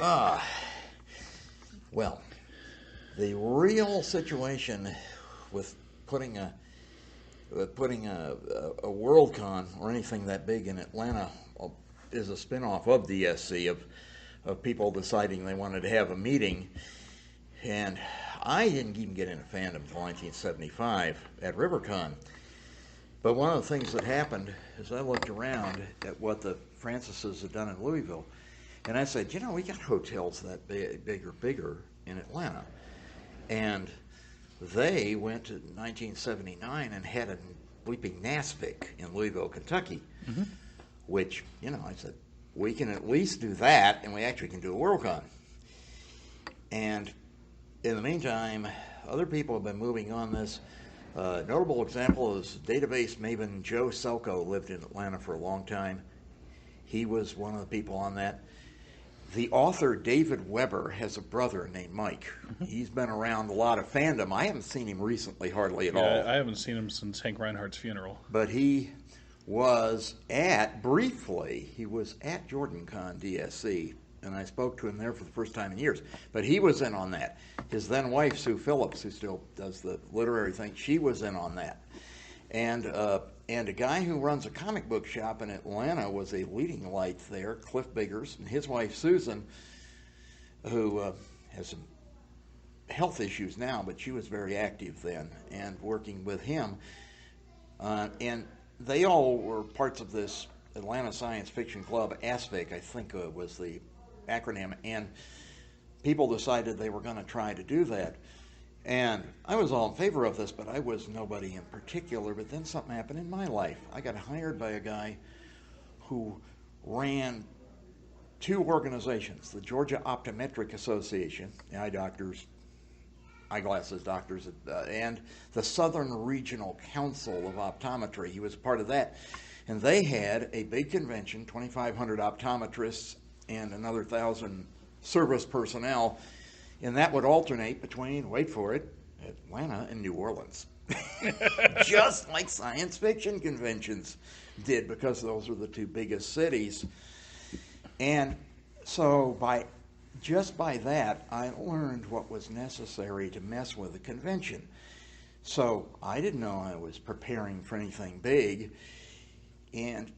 Ah, well, the real situation with putting a Worldcon or anything that big in Atlanta is a spinoff of DSC of people deciding they wanted to have a meeting, and I didn't even get into fandom until 1975 at RiverCon. But one of the things that happened is I looked around at what the Francises had done in Louisville, and I said, we got hotels that bigger in Atlanta. And they went to 1979 and had a Bleeping NASFIC in Louisville, Kentucky, which, I said, we can at least do that, and we actually can do a Worldcon. And in the meantime, other people have been moving on this. Notable example is database maven Joe Selko lived in Atlanta for a long time. He was one of the people on that. The author David Weber has a brother named Mike. He's been around a lot of fandom. I haven't seen him recently, hardly at all. I haven't seen him since Hank Reinhardt's funeral. But he was briefly at JordanCon DSC, and I spoke to him there for the first time in years. But he was in on that. His then wife, Sue Phillips, who still does the literary thing, she was in on that. And a guy who runs a comic book shop in Atlanta was a leading light there, Cliff Biggers, and his wife Susan, who has some health issues now, but she was very active then and working with him. And they all were parts of this Atlanta Science Fiction Club, ASFIC, I think was the acronym, and people decided they were going to try to do that. And I was all in favor of this, but I was nobody in particular. But then something happened in my life. I got hired by a guy who ran two organizations, the Georgia Optometric Association, the eye doctors, eyeglasses doctors, and the Southern Regional Council of Optometry. He was part of that. And they had a big convention, 2,500 optometrists and another 1,000 service personnel. And that would alternate between, wait for it, Atlanta and New Orleans. Just like science fiction conventions did, because those are the two biggest cities. And so just by that, I learned what was necessary to mess with a convention. So I didn't know I was preparing for anything big. And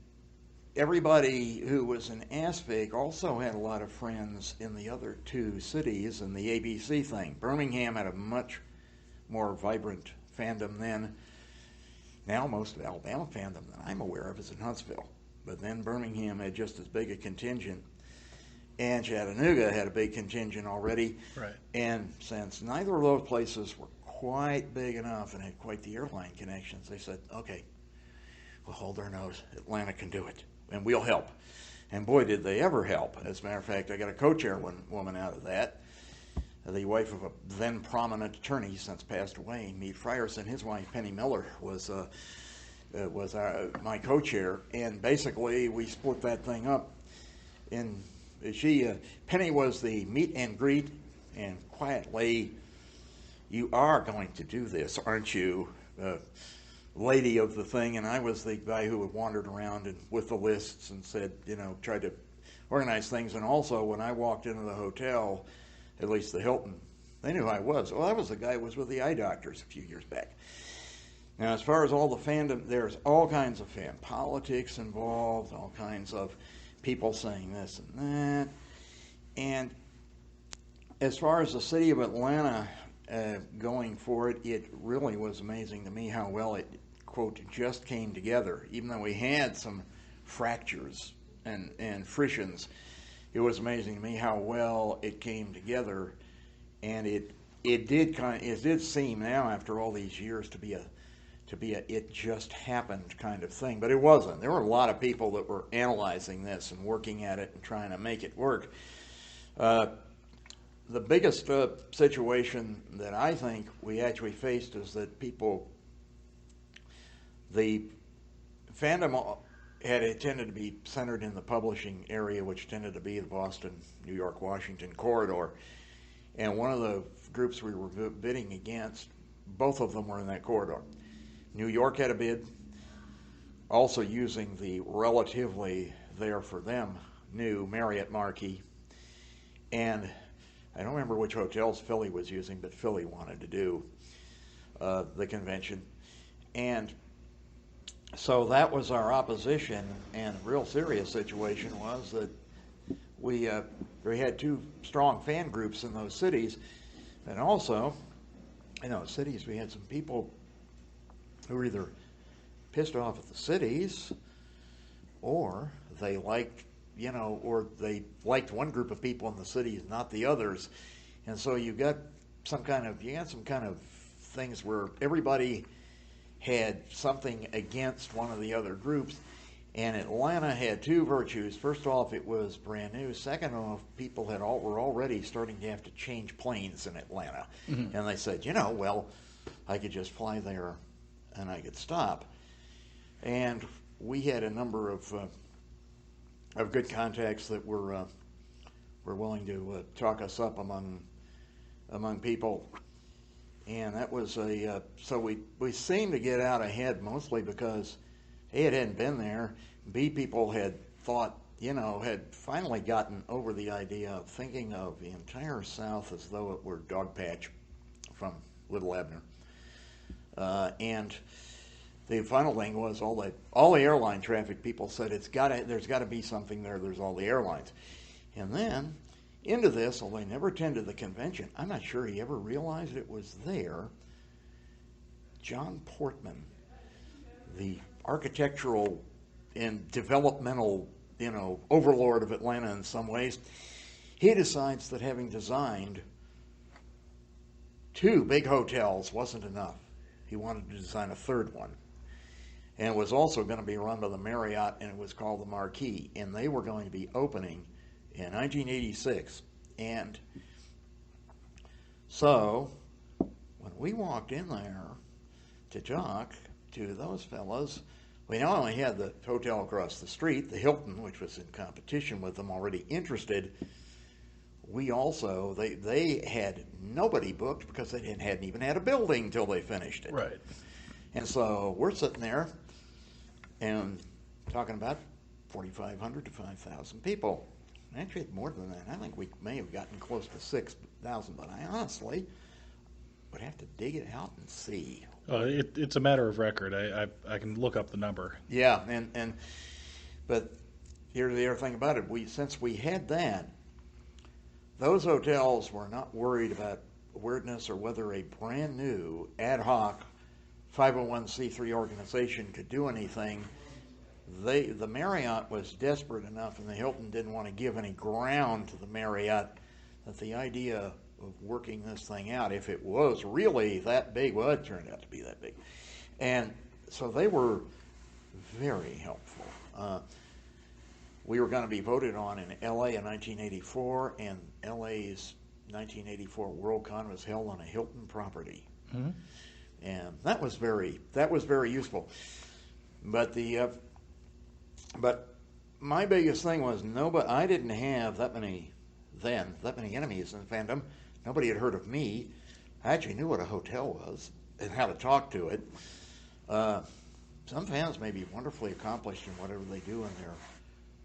everybody who was in ASFIC also had a lot of friends in the other two cities in the ABC thing. Birmingham had a much more vibrant fandom then. Now most of Alabama fandom that I'm aware of is in Huntsville. But then Birmingham had just as big a contingent. And Chattanooga had a big contingent already. Right. And since neither of those places were quite big enough and had quite the airline connections, they said, okay, we'll hold our nose. Atlanta can do it. And we'll help. And boy, did they ever help. As a matter of fact, I got a co-chair woman out of that, the wife of a then prominent attorney, since passed away, Meade Frierson. His wife, Penny Miller, was my co-chair. And basically, we split that thing up. And Penny was the meet and greet, and quietly, you are going to do this, aren't you? Lady of the thing, and I was the guy who wandered around and with the lists and said, tried to organize things. And also, when I walked into the hotel, at least the Hilton, they knew who I was. Well, I was the guy who was with the eye doctors a few years back. Now, as far as all the fandom, there's all kinds of politics involved, all kinds of people saying this and that. And as far as the city of Atlanta going for it, it really was amazing to me how well it, quote, just came together. Even though we had some fractures and frictions, it was amazing to me how well it came together. And it did seem now, after all these years, to be a it just happened kind of thing. But it wasn't. There were a lot of people that were analyzing this and working at it and trying to make it work. The biggest situation that I think we actually faced is that the fandom had tended to be centered in the publishing area, which tended to be the Boston, New York, Washington corridor. And one of the groups we were bidding against, both of them were in that corridor. New York had a bid, also using the relatively, there for them, new Marriott marquee. And I don't remember which hotels Philly was using, but Philly wanted to do the convention. And so that was our opposition, and a real serious situation was that we had two strong fan groups in those cities, and also in those cities we had some people who were either pissed off at the cities, or they liked, or they liked one group of people in the cities, not the others, and so you got some kind of things where everybody had something against one of the other groups. And Atlanta had two virtues. First off, it was brand new. Second off, people were already starting to have to change planes in Atlanta. Mm-hmm. And they said, well, I could just fly there and I could stop. And we had a number of good contacts that were willing to talk us up among people. And that was so we seemed to get out ahead mostly because A, it hadn't been there. B, people had thought, had finally gotten over the idea of thinking of the entire South as though it were Dogpatch from Little Abner. And the final thing was all the airline traffic people said there's got to be something there. There's all the airlines. And then into this, although he never attended the convention, I'm not sure he ever realized it was there. John Portman, the architectural and developmental, overlord of Atlanta in some ways, he decides that having designed two big hotels wasn't enough. He wanted to design a third one. And it was also going to be run by the Marriott, and it was called the Marquis. And they were going to be opening in 1986. And so when we walked in there to talk to those fellows, we not only had the hotel across the street, the Hilton, which was in competition with them, already interested. We also, they had nobody booked because they hadn't even had a building till they finished it. Right. And so we're sitting there and talking about 4,500 to 5,000 people. Actually, more than that. I think we may have gotten close to 6,000, but I honestly would have to dig it out and see. It's a matter of record. I can look up the number. Yeah, but here's the other thing about it. Since we had that, those hotels were not worried about weirdness or whether a brand new ad hoc 501c3 organization could do anything. The Marriott was desperate enough, and the Hilton didn't want to give any ground to the Marriott, that the idea of working this thing out, if it was really that big, well, it turned out to be that big. And so they were very helpful. We were going to be voted on in L.A. in 1984, and L.A.'s 1984 Worldcon was held on a Hilton property. Mm-hmm. And that was very useful. But my biggest thing was I didn't have that many enemies in the fandom. Nobody had heard of me. I actually knew what a hotel was and how to talk to it. Some fans may be wonderfully accomplished in whatever they do in their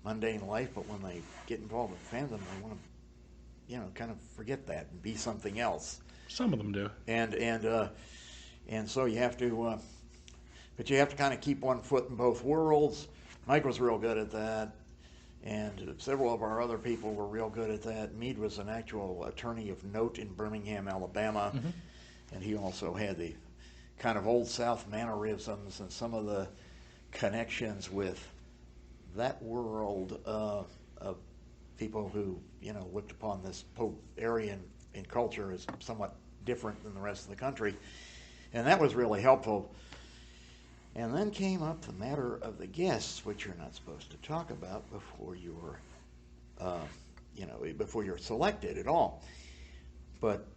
mundane life, but when they get involved in fandom, they want to, kind of forget that and be something else. Some of them do. And so you have to, but you have to kind of keep one foot in both worlds. Mike was real good at that, and several of our other people were real good at that. Meade was an actual attorney of note in Birmingham, Alabama, mm-hmm. and he also had the kind of Old South mannerisms and some of the connections with that world of people who, looked upon this whole area in culture as somewhat different than the rest of the country. And that was really helpful. And then came up the matter of the guests, which you're not supposed to talk about before you're selected at all. But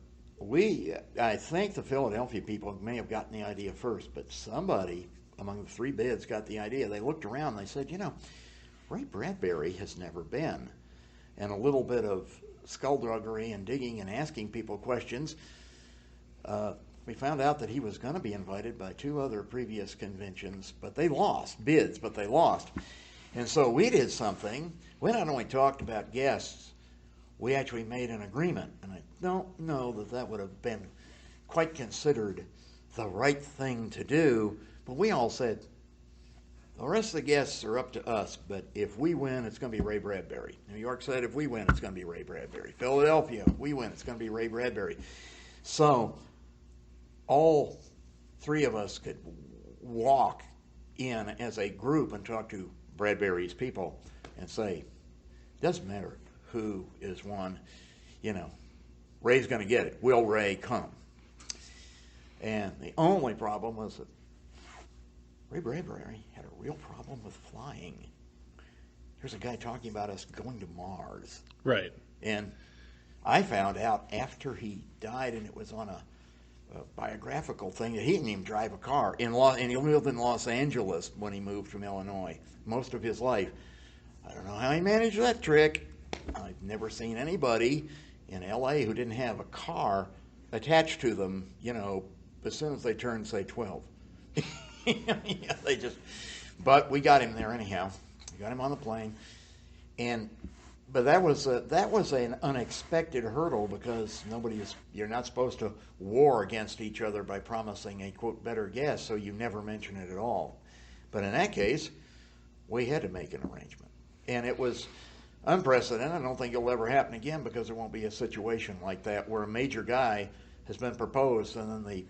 I think the Philadelphia people may have gotten the idea first, but somebody among the three bids got the idea. They looked around and they said, Ray Bradbury has never been. And a little bit of skullduggery and digging and asking people questions, we found out that he was going to be invited by two other previous conventions, but they lost bids, but they lost. And so we did something. We not only talked about guests, we actually made an agreement, and I don't know that that would have been quite considered the right thing to do, but we all said, the rest of the guests are up to us, but if we win, it's going to be Ray Bradbury. New York said, if we win, it's going to be Ray Bradbury. Philadelphia, if we win, it's going to be Ray Bradbury. So all three of us could walk in as a group and talk to Bradbury's people and say, doesn't matter who is one, Ray's going to get it. Will Ray come? And the only problem was that Ray Bradbury had a real problem with flying. Here's a guy talking about us going to Mars. Right. And I found out after he died, and it was on a biographical thing, that he didn't even drive a car. And he lived in Los Angeles when he moved from Illinois most of his life. I don't know how he managed that trick. I've never seen anybody in L.A. who didn't have a car attached to them, as soon as they turned, say, 12. But we got him there anyhow. We got him on the plane, but that was an unexpected hurdle, because you're not supposed to war against each other by promising a quote better guest, so you never mention it at all. But in that case, we had to make an arrangement, and it was unprecedented. I don't think it'll ever happen again, because there won't be a situation like that where a major guy has been proposed and then the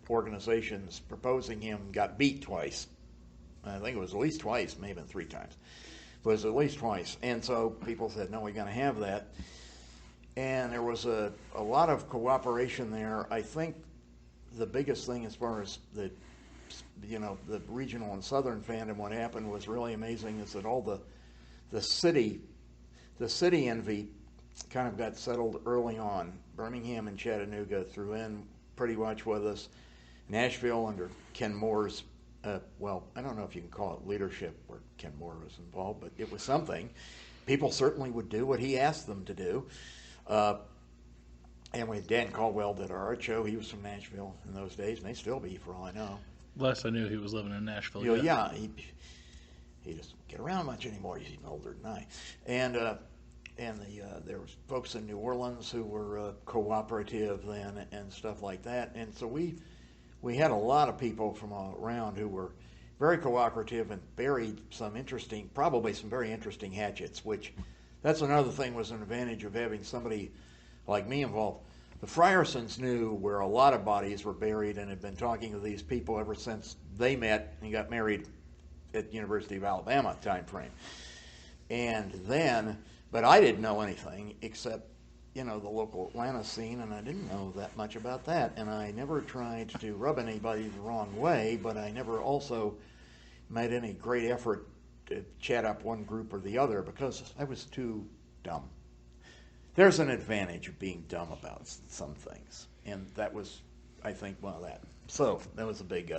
organizations proposing him got beat twice. I think it was at least twice, maybe 3 times. It was at least twice. And so people said, no, we're going to have that. And there was a lot of cooperation there. I think the biggest thing as far as the regional and southern fandom, what happened was really amazing, is that all the city envy kind of got settled early on. Birmingham and Chattanooga threw in pretty much with us. Nashville under Ken Moore's, I don't know if you can call it leadership where Ken Moore was involved, but it was something. People certainly would do what he asked them to do. And when Dan Caldwell did our art show, he was from Nashville in those days, may still be for all I know. Last I knew, he was living in Nashville. Yeah, he doesn't get around much anymore. He's even older than I. And there was folks in New Orleans who were cooperative then and stuff like that. And so we had a lot of people from all around who were very cooperative and buried probably some very interesting hatchets, which that's another thing, was an advantage of having somebody like me involved. The Friersons knew where a lot of bodies were buried and had been talking to these people ever since they met and got married at University of Alabama time frame. But I didn't know anything except the local Atlanta scene, and I didn't know that much about that. And I never tried to rub anybody the wrong way, but I never also made any great effort to chat up one group or the other, because I was too dumb. There's an advantage of being dumb about some things, and that was, I think, one of that. So that was a big.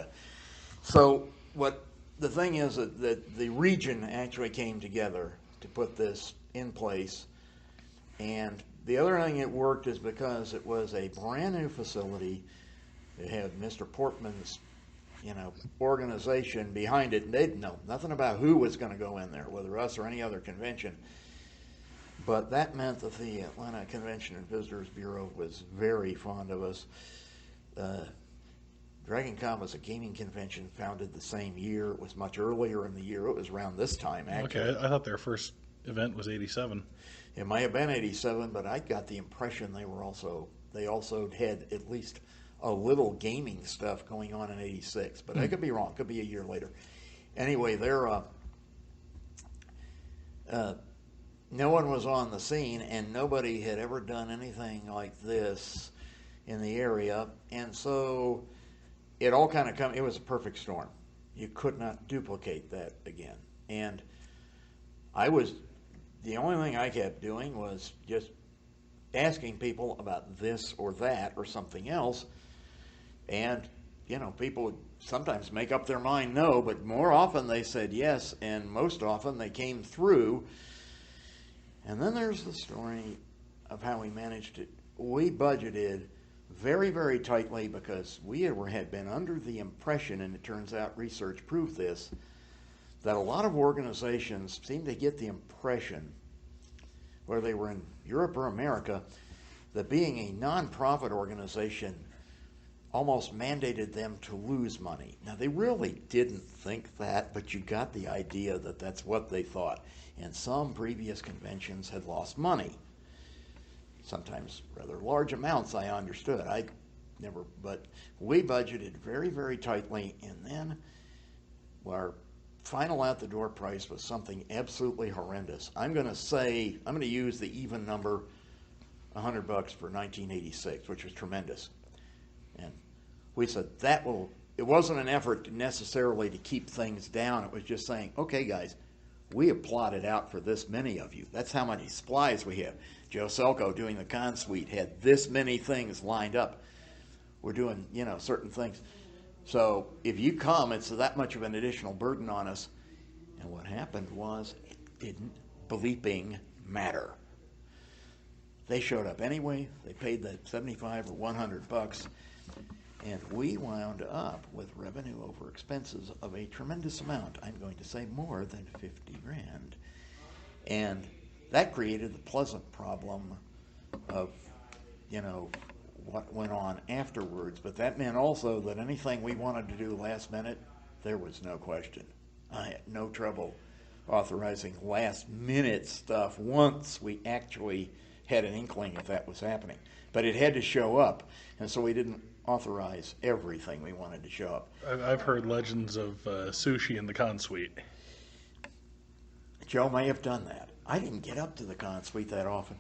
So what the thing is that the region actually came together to put this in place, and the other thing it worked is because it was a brand new facility. It had Mr. Portman's, organization behind it. They didn't know nothing about who was going to go in there, whether us or any other convention. But that meant that the Atlanta Convention and Visitors Bureau was very fond of us. DragonCon was a gaming convention founded the same year. It was much earlier in the year. It was around this time, actually. Okay, I thought their first event was 87. It might have been 87, but I got the impression they also had at least a little gaming stuff going on in 86. But I could be wrong. It could be a year later. Anyway, no one was on the scene, and nobody had ever done anything like this in the area. And so it all kind of it was a perfect storm. You could not duplicate that again. And the only thing I kept doing was just asking people about this or that or something else. And, people would sometimes make up their mind no, but more often they said yes, and most often they came through. And then there's the story of how we managed it. We budgeted very, very tightly, because we had been under the impression, and it turns out research proved this, that a lot of organizations seem to get the impression whether they were in Europe or America, that being a nonprofit organization almost mandated them to lose money. Now, they really didn't think that, but you got the idea that that's what they thought. And some previous conventions had lost money. Sometimes rather large amounts, I understood. I never, but we budgeted very, very tightly, and then our final out the door price was something absolutely horrendous. I'm going to use the even number, $100 for 1986, which was tremendous. And we said it wasn't an effort necessarily to keep things down. It was just saying, okay, guys, we have plotted out for this many of you. That's how many supplies we have. Joe Selko doing the con suite had this many things lined up. We're doing, certain things. So if you come, it's that much of an additional burden on us. And what happened was it didn't bleeping matter. They showed up anyway. They paid that $75 or $100, and we wound up with revenue over expenses of a tremendous amount. I'm going to say more than 50 grand. And that created the pleasant problem of, what went on afterwards. But that meant also that anything we wanted to do last minute, there was no question. I had no trouble authorizing last minute stuff once we actually had an inkling if that was happening. But it had to show up, and so we didn't authorize everything we wanted to show up. I've heard legends of sushi in the con suite. Joe may have done that. I didn't get up to the con suite that often.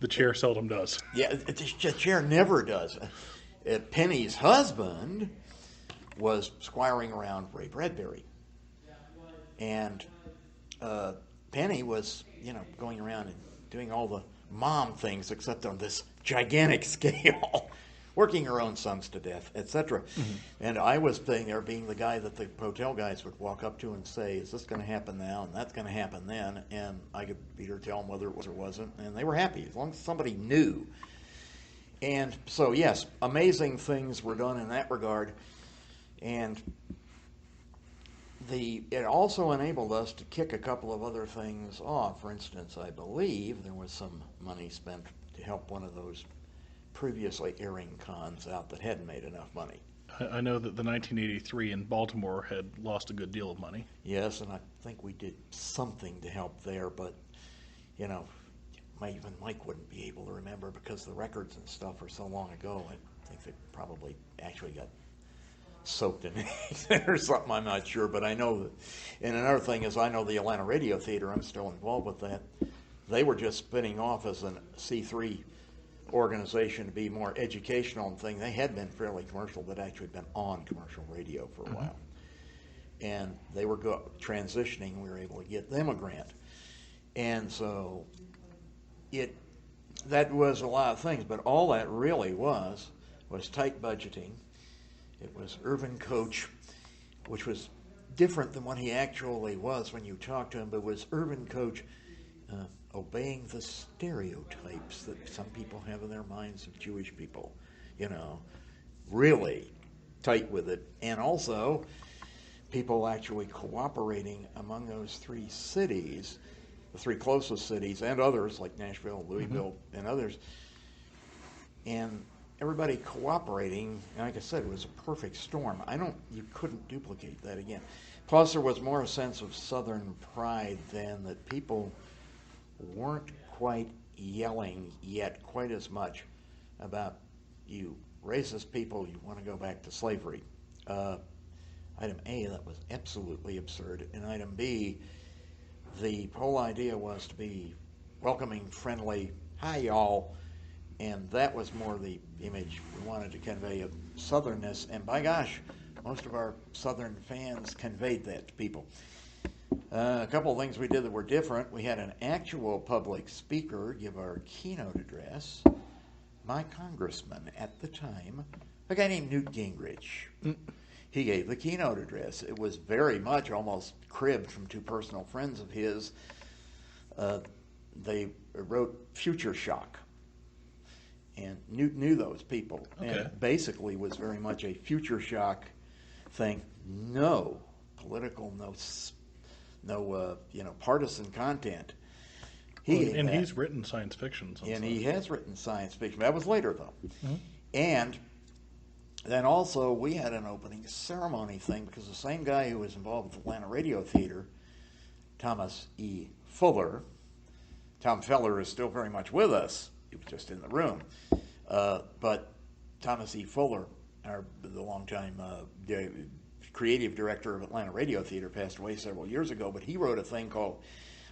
The chair seldom does. Yeah, the chair never does. Penny's husband was squiring around Ray Bradbury. And Penny was, going around and doing all the mom things except on this gigantic scale, working her own sons to death, etc. Mm-hmm. And I was staying there being the guy that the hotel guys would walk up to and say, is this going to happen now? And that's going to happen then. And I could either tell them whether it was or wasn't. And they were happy as long as somebody knew. And so, yes, amazing things were done in that regard. And it also enabled us to kick a couple of other things off. For instance, I believe there was some money spent to help one of those previously airing cons out that hadn't made enough money. I know that the 1983 in Baltimore had lost a good deal of money. Yes, and I think we did something to help there, but, even Mike wouldn't be able to remember because the records and stuff are so long ago. I think they probably actually got soaked in it or something, I'm not sure, but I know that. And another thing is I know the Atlanta Radio Theater, I'm still involved with that. They were just spinning off as a C3 organization to be more educational and thing. They had been fairly commercial, but actually been on commercial radio for a while. And they were transitioning, we were able to get them a grant. And so that was a lot of things, but all that really was tight budgeting. It was Irvin Coach, which was different than what he actually was when you talked to him, but it was Irvin Coach obeying the stereotypes that some people have in their minds of Jewish people, really tight with it. And also people actually cooperating among those three cities, the three closest cities, and others like Nashville, Louisville, and others. And everybody cooperating, and like I said, it was a perfect storm. You couldn't duplicate that again. Plus, there was more a sense of Southern pride than that people weren't quite yelling yet quite as much about you racist people, you want to go back to slavery. Item A, that was absolutely absurd. And item B, the whole idea was to be welcoming, friendly, hi y'all, and that was more the image we wanted to convey of Southernness. And by gosh, most of our Southern fans conveyed that to people. A couple of things we did that were different. We had an actual public speaker give our keynote address. My congressman at the time, a guy named Newt Gingrich. He gave the keynote address. It was very much almost cribbed from two personal friends of his. They wrote Future Shock. And Newt knew those people. Okay. And it basically was very much a Future Shock thing. No political, no partisan content. He's written science fiction. And he has written science fiction. That was later, though. Mm-hmm. And then also we had an opening ceremony thing because the same guy who was involved with Atlanta Radio Theater, Thomas E. Fuller, Tom Feller is still very much with us. He was just in the room. But Thomas E. Fuller, the longtime creative director of Atlanta Radio Theater, passed away several years ago, but he wrote a thing called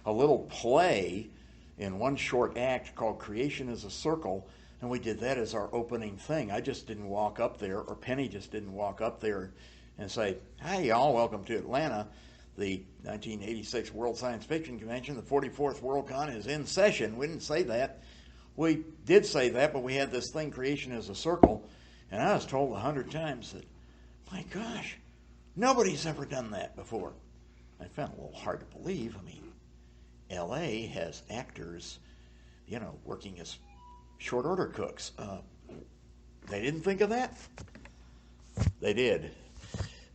a little play in one short act called Creation is a Circle, and we did that as our opening thing. I just didn't walk up there, or Penny just didn't walk up there and say, "Hi, y'all, welcome to Atlanta. The 1986 World Science Fiction Convention, the 44th Worldcon is in session." We didn't say that. We did say that, but we had this thing, Creation is a Circle, and I was told 100 times that, my gosh, nobody's ever done that before. I found it a little hard to believe. I mean, L.A. has actors, working as short order cooks. They didn't think of that? They did.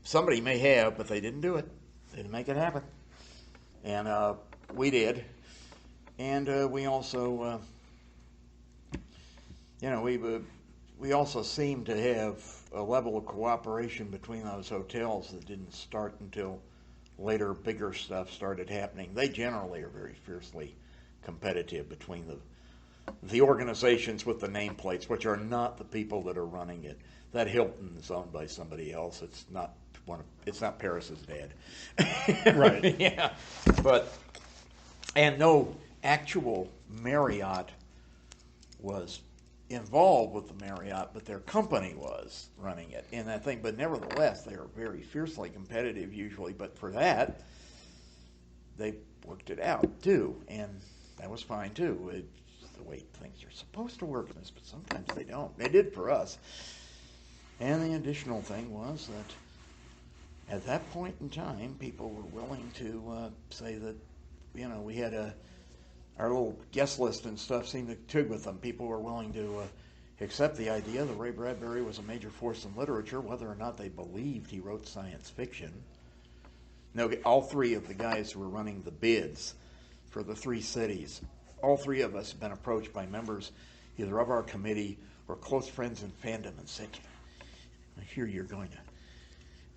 Somebody may have, but they didn't do it. They didn't make it happen. And we did. And we also, we also seemed to have a level of cooperation between those hotels that didn't start until later. Bigger stuff started happening. They generally are very fiercely competitive between the organizations with the nameplates, which are not the people that are running it. That Hilton is owned by somebody else. It's not Paris's dad. Right. Yeah. And no actual Marriott was involved with the Marriott, but their company was running it in that thing. But nevertheless, they are very fiercely competitive usually. But for that, they worked it out too, and that was fine too. It's the way things are supposed to work in this, but sometimes they don't. They did for us. And the additional thing was that at that point in time, people were willing to say that, we had our little guest list and stuff seemed to tug with them. People were willing to accept the idea that Ray Bradbury was a major force in literature, whether or not they believed he wrote science fiction. No, all three of the guys who were running the bids for the three cities, all three of us have been approached by members either of our committee or close friends in fandom and said, I hear you're going to,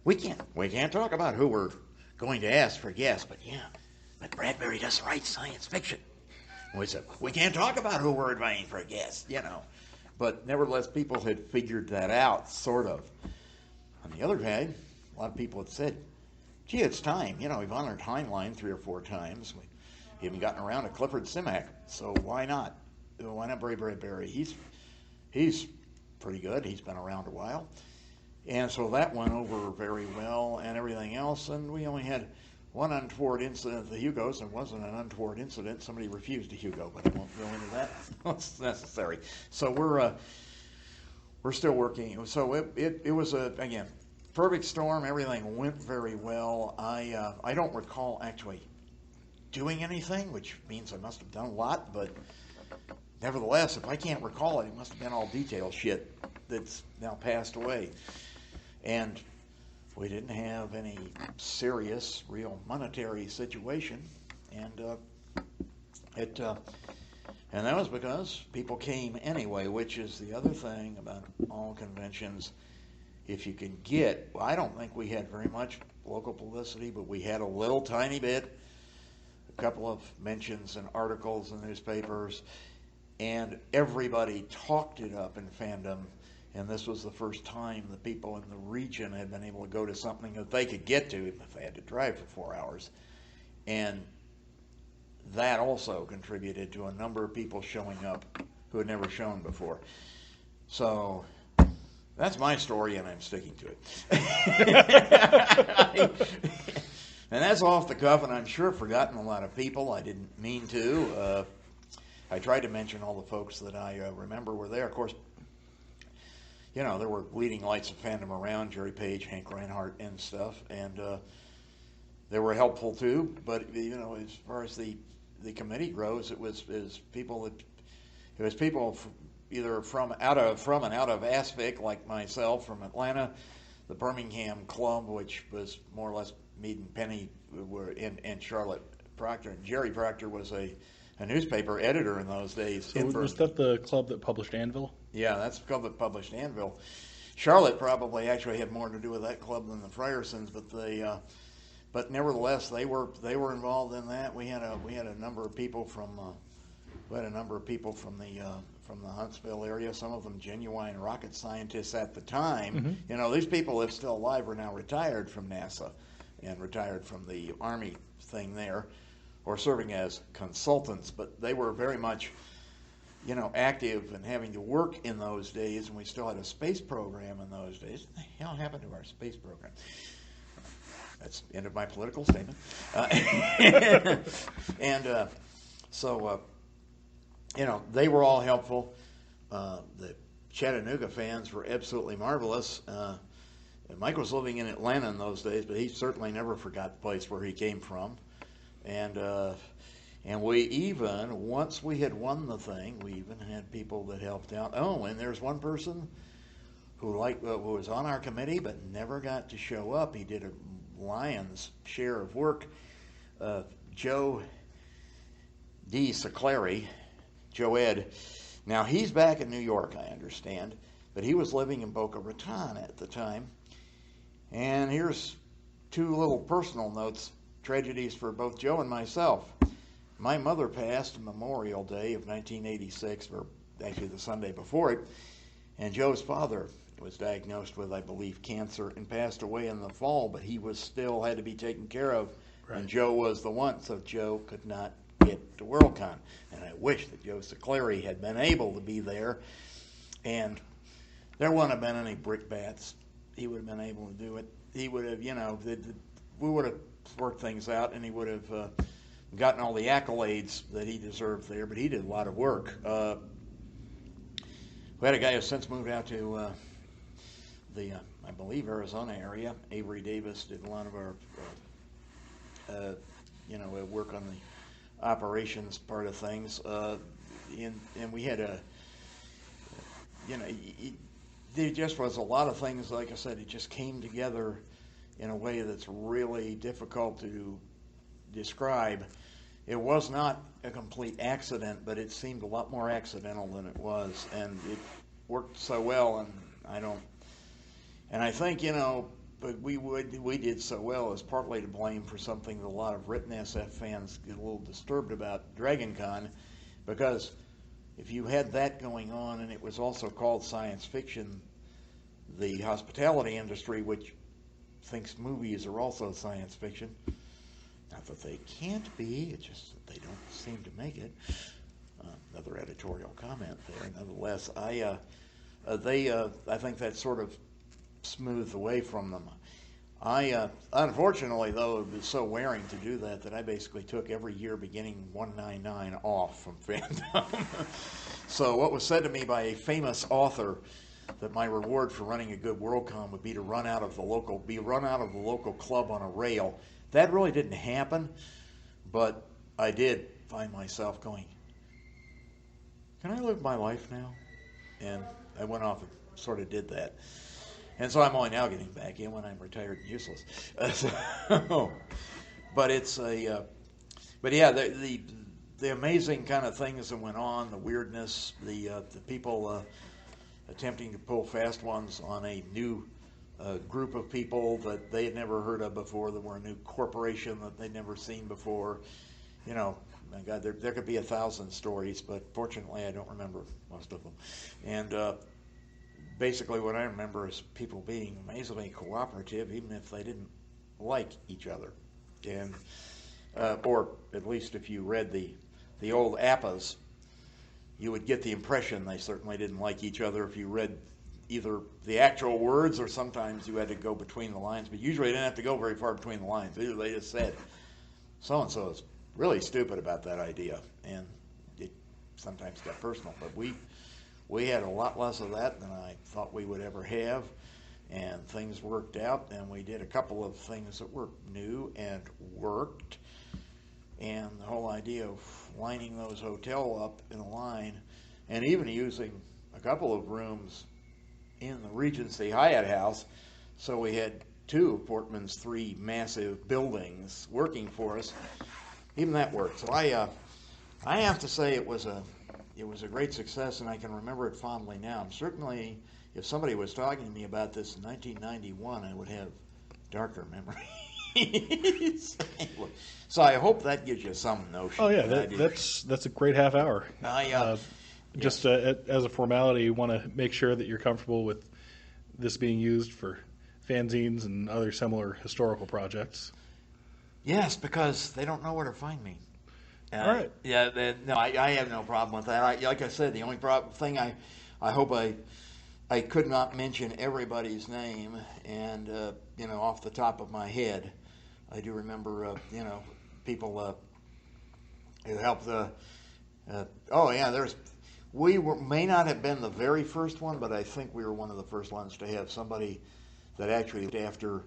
we can't talk about who we're going to ask for guests, but Bradbury doesn't write science fiction. And we said, we can't talk about who we're inviting for a guest, But nevertheless, people had figured that out, sort of. On the other hand, a lot of people had said, gee, it's time. We've on our timeline 3 or 4 times. We haven't gotten around to Clifford Simak, so why not? Why not Ray Bradbury? He's pretty good. He's been around a while. And so that went over very well and everything else, and we only had one untoward incident at the Hugos. It wasn't an untoward incident. Somebody refused a Hugo, but I won't go into that. It's necessary. So we're still working. So it was again, perfect storm. Everything went very well. I don't recall actually doing anything, which means I must have done a lot, but nevertheless, if I can't recall it, it must have been all detail shit that's now passed away. And we didn't have any serious, real monetary situation, and that was because people came anyway, which is the other thing about all conventions. If you can get, I don't think we had very much local publicity, but we had a little tiny bit, a couple of mentions and articles in newspapers, and everybody talked it up in fandom. And this was the first time the people in the region had been able to go to something that they could get to if they had to drive for 4 hours. And that also contributed to a number of people showing up who had never shown before. So that's my story, and I'm sticking to it. And that's off the cuff, and I'm sure I've forgotten a lot of people. I didn't mean to. I tried to mention all the folks that I remember were there. Of course, there were leading lights of fandom around, Jerry Page, Hank Reinhardt, and stuff, and they were helpful too. But as far as the committee grows, it was people either from and out of ASFIC, like myself from Atlanta, the Birmingham Club, which was more or less Meade and Penny, and Charlotte Proctor. And Jerry Proctor was a a newspaper editor in those days. So was that the club that published Anvil? Yeah, that's the club that published Anvil. Charlotte probably actually had more to do with that club than the Friersons, but nevertheless they were involved in that. We had a number of people from the Huntsville area. Some of them genuine rocket scientists at the time. Mm-hmm. You know, these people, if still alive, are now retired from NASA and retired from the Army thing there, or serving as consultants. But they were very much, you know, active and having to work in those days, and we still had a space program in those days. What the hell happened to our space program? That's the end of my political statement. So, you know, they were all helpful. The Chattanooga fans were absolutely marvelous. Mike was living in Atlanta in those days, but he certainly never forgot the place where he came from. And we even, once we had won the thing, we even had people that helped out. Oh, and there's one person who was on our committee but never got to show up. He did a lion's share of work. Joe D. Sicleri, Joe Ed. Now, he's back in New York, I understand, but he was living in Boca Raton at the time. And here's two little personal notes, tragedies for both Joe and myself. My mother passed Memorial Day of 1986, or actually the Sunday before it, and Joe's father was diagnosed with, I believe, cancer and passed away in the fall, but he was still had to be taken care of, right. And Joe was the one, so Joe could not get to Worldcon. And I wish that Joe Sicleri had been able to be there, and there wouldn't have been any brickbats. He would have been able to do it. He would have, you know, we would have worked things out, and he would have gotten all the accolades that he deserved there, but he did a lot of work. We had a guy who's since moved out to the, I believe, Arizona area. Avery Davis did a lot of our, work on the operations part of things. And we had there just was a lot of things, like I said, it just came together in a way that's really difficult to describe. It was not a complete accident, but it seemed a lot more accidental than it was, and it worked so well, and I think, you know, but we did so well is partly to blame for something that a lot of written SF fans get a little disturbed about DragonCon, because if you had that going on, and it was also called science fiction, the hospitality industry, which thinks movies are also science fiction, not that they can't be, it's just that they don't seem to make it. Another editorial comment there. Nonetheless, I think that sort of smoothed away from them. Unfortunately, though, it was so wearing to do that I basically took every year beginning 199 off from fandom. So what was said to me by a famous author that my reward for running a good Worldcon would be to run out of the local club on a rail. That really didn't happen, but I did find myself going, can I live my life now? And I went off and sort of did that. And so I'm only now getting back in when I'm retired and useless. But it's but yeah, the amazing kind of things that went on, the weirdness, the people attempting to pull fast ones on a new group of people that they had never heard of before, that were a new corporation that they'd never seen before. You know, my God, there could be 1,000 stories, but fortunately I don't remember most of them. And basically what I remember is people being amazingly cooperative, even if they didn't like each other. And or at least if you read the old APAs, you would get the impression they certainly didn't like each other if you read either the actual words, or sometimes you had to go between the lines. But usually you didn't have to go very far between the lines. Either they just said, so-and-so is really stupid about that idea. And it sometimes got personal. But we had a lot less of that than I thought we would ever have. And things worked out. And we did a couple of things that were new and worked. And the whole idea of lining those hotels up in a line, and even using a couple of rooms in the Regency Hyatt House, so we had two of Portman's three massive buildings working for us. Even that worked. So I have to say it was a great success, and I can remember it fondly now. Certainly, if somebody was talking to me about this in 1991, I would have darker memories. So I hope that gives you some notion. Oh yeah, that's a great half hour. Just as a formality, you want to make sure that you're comfortable with this being used for fanzines and other similar historical projects. Yes, because they don't know where to find me. All right. Yeah, no, I have no problem with that. Like I said, the only thing I hope I could not mention everybody's name, and off the top of my head, I do remember people who helped. May not have been the very first one, but I think we were one of the first ones to have somebody that actually looked after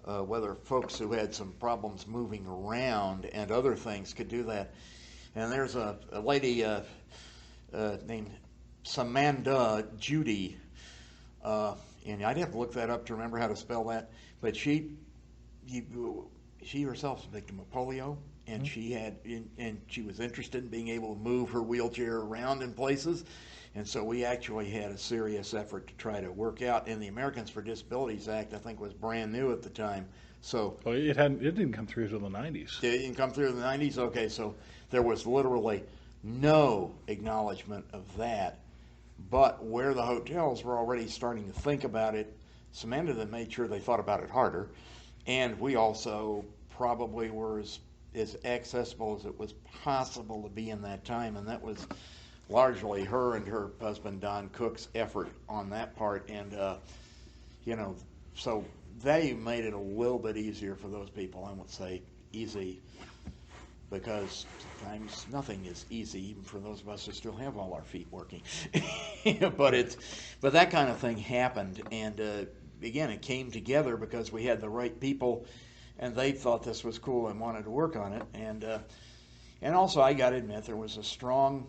whether folks who had some problems moving around and other things could do that. And there's a lady named Samantha Judy, and I'd have to look that up to remember how to spell that, but she herself was a victim of polio, and she was interested in being able to move her wheelchair around in places, and so we actually had a serious effort to try to work out. And the Americans for Disabilities Act, I think, was brand new at the time. So it didn't come through until the 90s. It didn't come through in the 90s? Okay, so there was literally no acknowledgement of that. But where the hotels were already starting to think about it, Samantha then made sure they thought about it harder. And we also probably were as accessible as it was possible to be in that time, and that was largely her and her husband Don Cook's effort on that part. And so they made it a little bit easier for those people. I won't say easy, because sometimes nothing is easy, even for those of us who still have all our feet working. but that kind of thing happened, and again, it came together because we had the right people, and they thought this was cool and wanted to work on it. And also, I got to admit, there was a strong